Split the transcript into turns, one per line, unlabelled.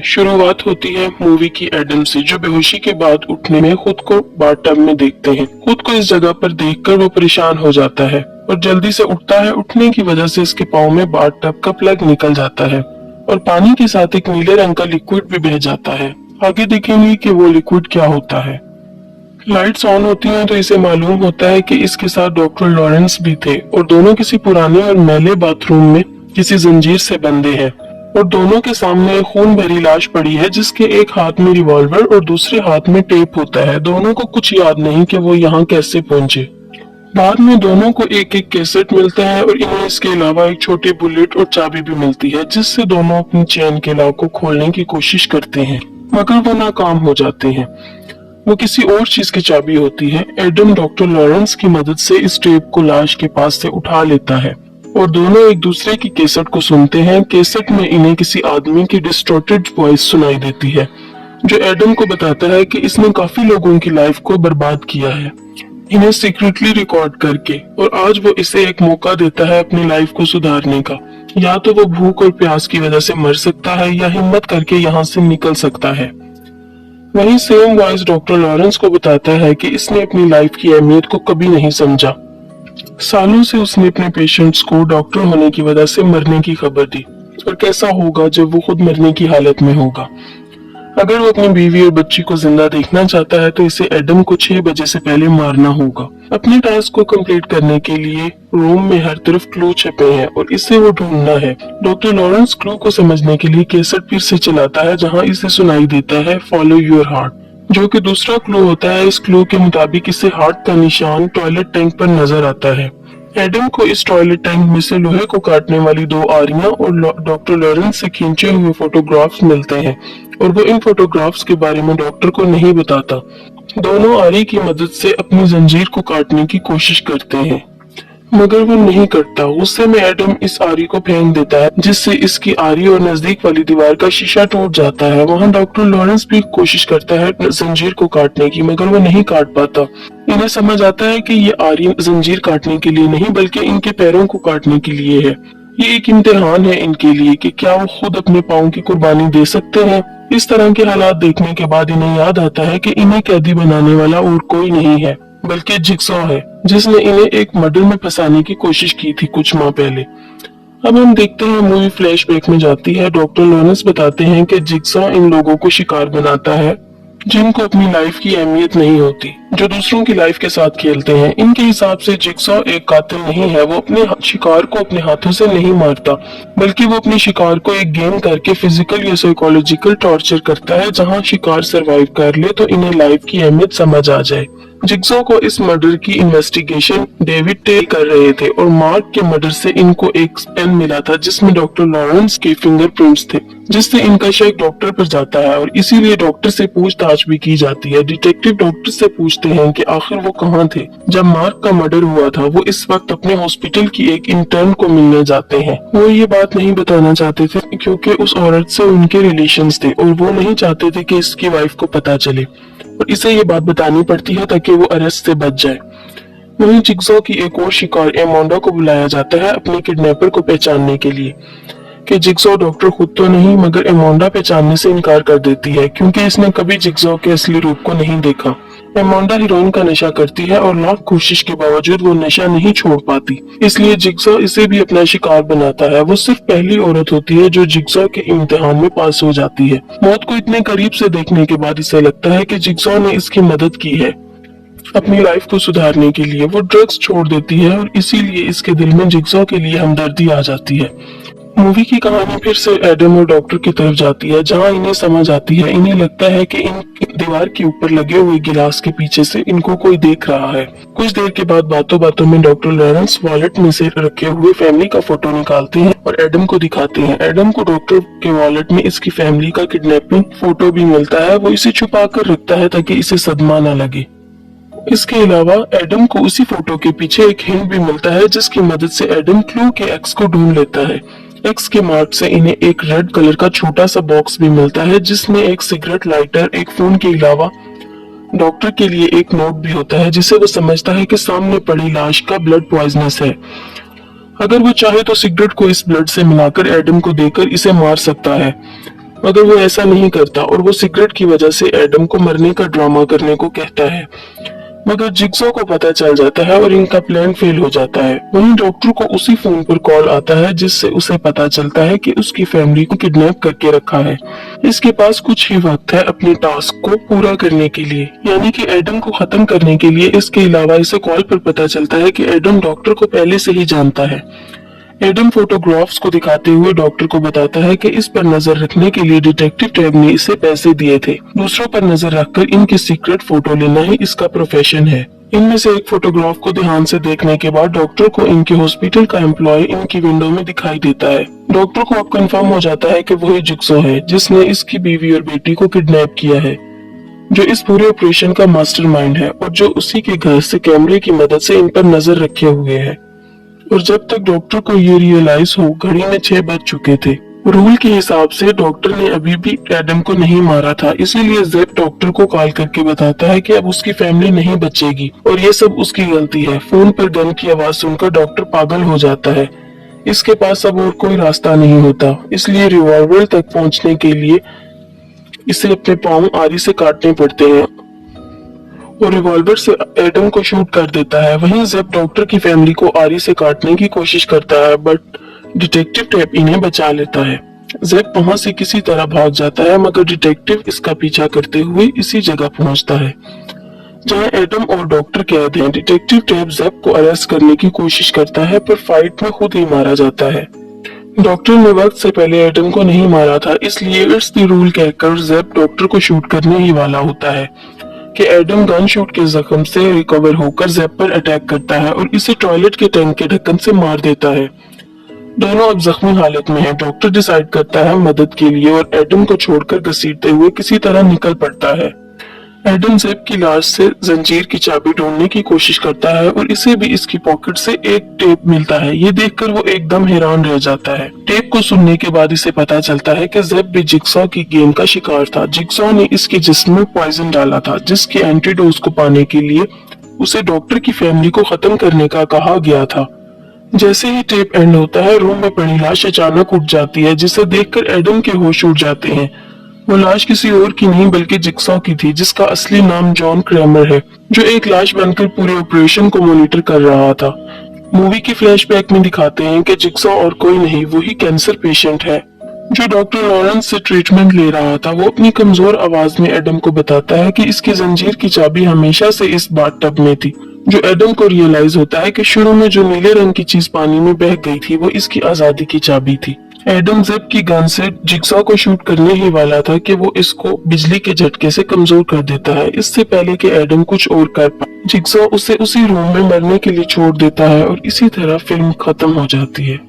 शुरुआत होती है मूवी की एडम से, जो बेहोशी के बाद उठने में खुद को बाथटब में देखते हैं। खुद को इस जगह पर देखकर वो परेशान हो जाता है और जल्दी से उठता है। उठने की वजह से इसके पाँव में बाथटब का प्लग निकल जाता है और पानी के साथ एक नीले रंग का लिक्विड भी बह जाता है। आगे देखेंगे कि वो लिक्विड क्या होता है। लाइट्स ऑन होती हैं तो इसे मालूम होता है कि इसके साथ डॉक्टर लॉरेंस भी थे और दोनों किसी पुराने और मैले बाथरूम में किसी जंजीर से बंधे हैं और दोनों के सामने खून भरी लाश पड़ी है, जिसके एक हाथ में रिवॉल्वर और दूसरे हाथ में टेप होता है। दोनों को कुछ याद नहीं कि वो यहाँ कैसे पहुंचे। बाद में दोनों को एक एक कैसेट मिलता है और इन्हें इसके अलावा एक छोटी बुलेट और चाबी भी मिलती है, जिससे दोनों अपनी चैन के लॉक को खोलने की कोशिश करते हैं, मगर वो नाकाम हो जाते हैं। वो किसी और चीज की चाबी होती है। एडम डॉक्टर लॉरेंस की मदद से इस टेप को लाश के पास से उठा लेता है और दोनों एक दूसरे की कैसेट को सुनते हैं। कैसेट में इन्हें किसी आदमी की डिस्टॉर्टेड वॉइस सुनाई देती है, जो एडम को बताता है कि इसने काफी लोगों की लाइफ को बर्बाद किया है, इन्हें सीक्रेटली रिकॉर्ड करके, और आज वो इसे एक मौका देता है अपनी लाइफ को सुधारने का। या तो वो भूख और प्यास की वजह से मर सकता है या हिम्मत करके यहाँ से निकल सकता है। वही सेम वॉइस डॉक्टर लॉरेंस को बताता है कि इसने अपनी लाइफ की अहमियत को कभी नहीं समझा। सालों से उसने अपने पेशेंट्स को डॉक्टर होने की वजह से मरने की खबर दी, और कैसा होगा जब वो खुद मरने की हालत में होगा। अगर वो अपनी बीवी और बच्ची को जिंदा देखना चाहता है तो इसे एडम को 6 बजे से पहले मारना होगा। अपने टास्क को कंप्लीट करने के लिए रूम में हर तरफ क्लू छपे हैं और इसे वो ढूंढना है। डॉक्टर लॉरेंस क्लू को समझने के लिए कैसेट फिर से चलाता है, जहाँ इसे सुनाई देता है फॉलो योर हार्ट, जो कि दूसरा क्लू होता है। इस क्लू के मुताबिक इसे हार्ट का निशान टॉयलेट टैंक पर नजर आता है। एडम को इस टॉयलेट टैंक में से लोहे को काटने वाली 2 आरियां और डॉक्टर लॉरेंस से खींचे हुए फोटोग्राफ्स मिलते हैं, और वो इन फोटोग्राफ्स के बारे में डॉक्टर को नहीं बताता। दोनों आरी की मदद से अपनी जंजीर को काटने की कोशिश करते हैं, मगर वो नहीं करता। गुस्से में एडम इस आरी को फेंक देता है, जिससे इसकी आरी और नजदीक वाली दीवार का शीशा टूट जाता है। वहाँ डॉक्टर लॉरेंस भी कोशिश करता है जंजीर को काटने की, मगर वो नहीं काट पाता। इन्हें समझ आता है कि ये आरी जंजीर काटने के लिए नहीं बल्कि इनके पैरों को काटने के लिए है। ये एक इम्तिहान है इनके लिए कि क्या वो खुद अपने पाँव की कुर्बानी दे सकते हैं। इस तरह के हालात देखने के बाद इन्हें याद आता है कि इन्हें कैदी बनाने वाला और कोई नहीं है बल्कि जिगसॉ है, जिसने इन्हें एक मर्डर में फंसाने की कोशिश की थी कुछ माह पहले। अब हम देखते हैं मूवी फ्लैशबैक में जाती है। डॉक्टर लॉरेंस बताते हैं कि जिगसॉ इन लोगों को शिकार बनाता है जिनको अपनी लाइफ की अहमियत नहीं होती, जो दूसरों की लाइफ के साथ खेलते हैं। इनके हिसाब से जिगसॉ एक कातिल नहीं है। वो अपने शिकार को अपने हाथों से नहीं मारता, बल्कि वो अपने शिकार को एक गेम करके फिजिकल या साइकोलॉजिकल टॉर्चर करता है, जहां शिकार सरवाइव कर ले तो इन्हें लाइफ की अहमियत समझ आ जाए। जिगसॉ को इस मर्डर की इन्वेस्टिगेशन डेविड टेल कर रहे थे और मार्क के मर्डर से इनको एक पेन मिला था जिसमें डॉक्टर लॉरेंस के फिंगरप्रिंट्स थे, जिससे इनका शक डॉक्टर पर जाता है और इसीलिए डॉक्टर से पूछताछ भी की जाती है। डिटेक्टिव डॉक्टर से पूछते हैं कि आखिर वो कहाँ थे जब मार्क का मर्डर हुआ था। वो इस वक्त अपने हॉस्पिटल की एक इंटर्न को मिलने जाते हैं। वो ये बात नहीं बताना चाहते थे क्योंकि उस औरत से उनके रिलेशंस थे और वो नहीं चाहते थे कि इसकी वाइफ को पता चले, और इसे ये बात बतानी पड़ती है ताकि वो अरेस्ट से बच जाए। वहीं जिगसॉ की एक और शिकार एमोंडा को बुलाया जाता है अपने किडनैपर को पहचानने के लिए, कि जिगसॉ डॉक्टर खुद तो नहीं मगर एमोंडा पहचानने से इनकार कर देती है क्योंकि इसने कभी जिगसॉ के असली रूप को नहीं देखा। एमोंडा हीरोइन का नशा करती है और लाख कोशिश के बावजूद वो नशा नहीं छोड़ पाती, इसलिए जिगसॉ इसे भी अपना शिकार बनाता है। वो सिर्फ पहली औरत होती है जो जिगसॉ के इम्तिहान में पास हो जाती है। मौत को इतने करीब से देखने के बाद इसे लगता है कि जिगसॉ ने इसकी मदद की है अपनी लाइफ को सुधारने के लिए। वो ड्रग्स छोड़ देती है और इसीलिए इसके दिल में जिगसॉ के लिए हमदर्दी आ जाती है। मूवी की कहानी फिर से एडम और डॉक्टर की तरफ जाती है, जहां इन्हें समझ आती है। इन्हें लगता है कि इन दीवार के ऊपर लगे हुए गिलास के पीछे से इनको कोई देख रहा है। कुछ देर के बाद बातों बातों में डॉक्टर लॉरेंस वॉलेट में से रखे हुए फैमिली का फोटो निकालते हैं और एडम को दिखाते हैं। एडम को डॉक्टर के वॉलेट में इसकी फैमिली का किडनैपिंग फोटो भी मिलता है। वो इसे छुपा कर रखता है ताकि इसे सदमा न लगे। इसके अलावा एडम को उसी फोटो के पीछे एक हिंट भी मिलता है, जिसकी मदद से एडम क्लू के एक्स को ढूंढ लेता है। एक्स के मार्क से इन्हें एक रेड कलर का छोटा सा बॉक्स भी मिलता है, जिसमें एक सिगरेट लाइटर, एक फोन के अलावा डॉक्टर के लिए एक नोट भी होता है, जिसे वो समझता है कि सामने पड़ी लाश का ब्लड पॉइजनस है। अगर वो चाहे तो सिगरेट को इस ब्लड से मिलाकर एडम को देकर इसे मार सकता है, मगर वो ऐसा नहीं करता और वो सिगरेट की वजह से एडम को मरने का ड्रामा करने को कहता है। मगर जिग्सॉ को पता चल जाता है और इनका प्लान फेल हो जाता है। वहीं डॉक्टर को उसी फोन पर कॉल आता है जिससे उसे पता चलता है कि उसकी फैमिली को किडनैप करके रखा है। इसके पास कुछ ही वक्त है अपने टास्क को पूरा करने के लिए, यानी कि एडम को खत्म करने के लिए। इसके अलावा इसे कॉल पर पता चलता है कि एडम डॉक्टर को पहले से ही जानता है। एडम फोटोग्राफ्स को दिखाते हुए डॉक्टर को बताता है कि इस पर नजर रखने के लिए डिटेक्टिव टैब ने इसे पैसे दिए थे। दूसरों पर नजर रखकर इनकी सीक्रेट फोटो लेना ही इसका प्रोफेशन है। इनमें से एक फोटोग्राफ को ध्यान से देखने के बाद डॉक्टर को इनके हॉस्पिटल का एम्प्लॉय इनकी विंडो में दिखाई देता है। डॉक्टर को अब कंफर्म हो जाता है कि वही जिग्सॉ है जिसने इसकी बीवी और बेटी को किडनैप किया है, जो इस पूरे ऑपरेशन का मास्टरमाइंड है और जो उसी के घर से कैमरे की मदद से इन पर नजर रखे हुए है। और जब तक डॉक्टर को ये रियलाइज हो, घड़ी में 6 बज चुके थे। रूल के हिसाब से डॉक्टर ने अभी भी एडम को नहीं मारा था, इसीलिए ज़ेप डॉक्टर को कॉल करके बताता है कि अब उसकी फैमिली नहीं बचेगी और ये सब उसकी गलती है। फोन पर गन की आवाज सुनकर डॉक्टर पागल हो जाता है। इसके पास अब और कोई रास्ता नहीं होता, इसलिए रिवॉल्वर तक पहुंचने के लिए इसे अपने पाँव आरी से काटने पड़ते हैं और रिवॉल्वर से एडम को शूट कर देता है। वहीं ज़ेप डॉक्टर की फैमिली को आरी से काटने की कोशिश करता है, बट डिटेक्टिव टैब इन्हें बचा लेता है। ज़ेप वहां से किसी तरह भाग जाता है, मगर डिटेक्टिव इसका पीछा करते हुए इसी जगह पहुंचता है जहां एडम और डॉक्टर कैद हैं। डिटेक्टिव टैब ज़ेप को अरेस्ट करने की कोशिश करता है, पर फाइट में खुद ही मारा जाता है। डॉक्टर ने वक्त से पहले एडम को नहीं मारा था, इसलिए इट्स द रूल कहकर ज़ेप डॉक्टर को शूट करने ही वाला होता है कि एडम गन शूट के जख्म से रिकवर होकर ज़ेप पर अटैक करता है और इसे टॉयलेट के टैंक के ढक्कन से मार देता है। दोनों अब जख्मी हालत में हैं। डॉक्टर डिसाइड करता है मदद के लिए और एडम को छोड़कर घसीटते हुए किसी तरह निकल पड़ता है। एडम ज़ेप की लाश से जंजीर की चाबी ढूंढने की कोशिश करता है और इसे भी इसकी पॉकेट से एक टेप मिलता है। ये देखकर वो एकदम हैरान रह जाता है। टेप को सुनने के बाद इसे पता चलता है कि ज़ेप भी जिग्सॉ की गेम का शिकार था। जिग्सॉ ने इसके जिस्म में पॉइजन डाला था, जिसके एंटीडोज को पाने के लिए उसे डॉक्टर की फैमिली को खत्म करने का कहा गया था। जैसे ही टेप एंड होता है, रूम में पड़ी लाश अचानक उठ जाती है, जिसे देखकर एडम के होश उड़ जाते हैं। वो लाश किसी और की नहीं बल्कि जिग्सॉ की थी, जिसका असली नाम जॉन क्रैमर है, जो एक लाश बनकर पूरे ऑपरेशन को मॉनिटर कर रहा था। मूवी के फ्लैशबैक में दिखाते हैं कि जिग्सॉ और कोई नहीं, वही कैंसर पेशेंट है जो डॉक्टर लॉरेंस से ट्रीटमेंट ले रहा था। वो अपनी कमजोर आवाज में एडम को बताता है कि इसकी जंजीर की चाबी हमेशा से इस बाथटब में थी। जो एडम को रियलाइज होता है कि शुरू में जो नीले रंग की चीज पानी में बह गई थी वो इसकी आजादी की चाबी थी। एडम ज़ेप की गन से जिग्सॉ को शूट करने ही वाला था कि वो इसको बिजली के झटके से कमजोर कर देता है, इससे पहले कि एडम कुछ और कर पाए। जिग्सॉ उसे उसी रूम में मरने के लिए छोड़ देता है और इसी तरह फिल्म खत्म हो जाती है।